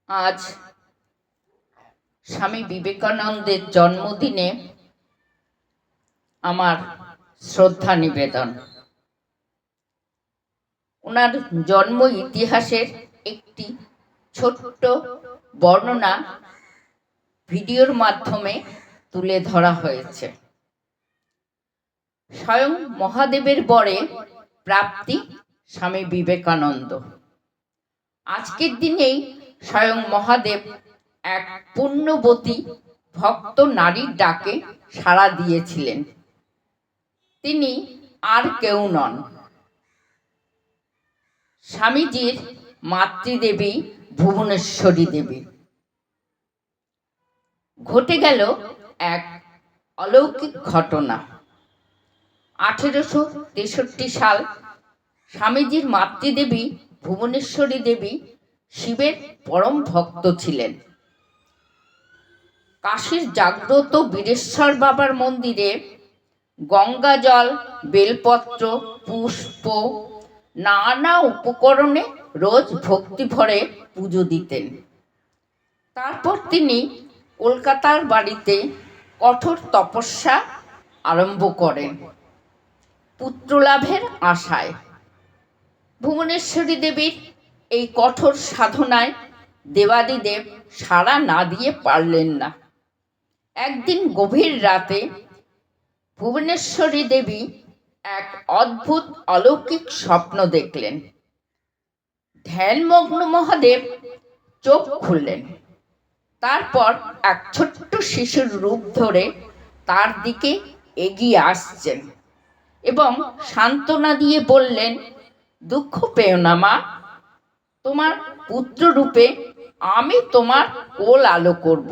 আজ স্বামী বিবেকানন্দের জন্মদিনে আমার শ্রদ্ধা নিবেদন। ওনার জন্ম ইতিহাসের একটি ছোট্ট বর্ণনা ভিডিওর মাধ্যমে তুলে ধরা হয়েছে। স্বয়ং মহাদেবের বরে প্রাপ্তি স্বামী বিবেকানন্দ। আজকের দিনেই স্বয়ং মহাদেব এক পুণ্যবতী ভক্ত নারীর ডাকে সাড়া দিয়েছিলেন। তিনি আর কেউ নন, স্বামীজির মাতৃদেবী ভুবনেশ্বরী দেবী। ঘটে গেল এক অলৌকিক ঘটনা। 1863 সাল স্বামীজির মাতৃদেবী ভুবনেশ্বরী দেবী শিবের পরম ভক্ত ছিলেন। কাশীর জাগ্রত বীরেশ্বর বাবার মন্দিরে গঙ্গা জল, বেলপত্র, পুষ্প, নানা উপকরণে রোজ ভক্তি ভরে পুজো দিতেন। তারপর তিনি কলকাতার বাড়িতে কঠোর তপস্যা আরম্ভ করেন পুত্রলাভের আশায়। ভুবনেশ্বরী দেবীর এই কঠোর সাধনায় দেবাদিদেব সাড়া না দিয়ে পারলেন না। একদিন গভীর রাতে ভুবনেশ্বরী দেবী এক অদ্ভুত অলৌকিক স্বপ্ন দেখলেন। ধ্যানমগ্ন মহাদেব চোখ খুললেন। তারপর এক ছোট্ট শিশুর রূপ ধরে তার দিকে এগিয়ে আসছেন এবং সান্ত্বনা দিয়ে বললেন, দুঃখ পেও না মা, তোমার পুত্র রূপে আমি তোমার কোল আলো করব।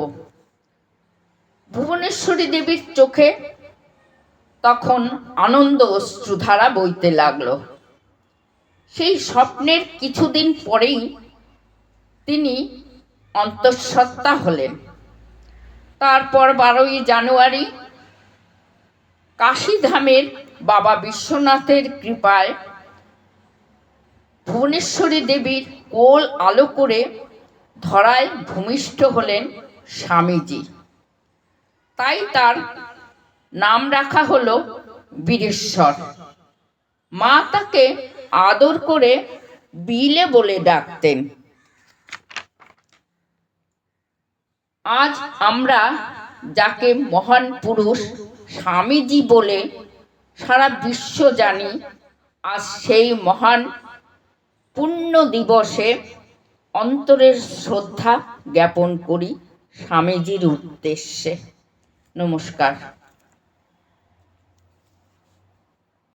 ভুবনেশ্বরী দেবীর চোখে তখন আনন্দ অশ্রুধারা বইতে লাগলো। সেই স্বপ্নের কিছুদিন পরেই তিনি অন্তঃসত্ত্বা হলেন। তারপর 12ই জানুয়ারি কাশীধামের বাবা বিশ্বনাথের কৃপায় ভুবনেশ্বরী দেবীর কোল আলো করে ধরায় ভূমিষ্ঠ হলেন স্বামীজি। তাই তার নাম রাখা হলো বীরেশ্বর। মা তাকে আদর করে বিলে বলে ডাকতেন। আজ আমরা যাকে মহান পুরুষ স্বামীজি বলে সারা বিশ্ব জানি, আজ সেই মহান পুণ্য দিবসে অন্তরের শ্রদ্ধা জ্ঞাপন করি স্বামীজির উদ্দেশ্যে। নমস্কার।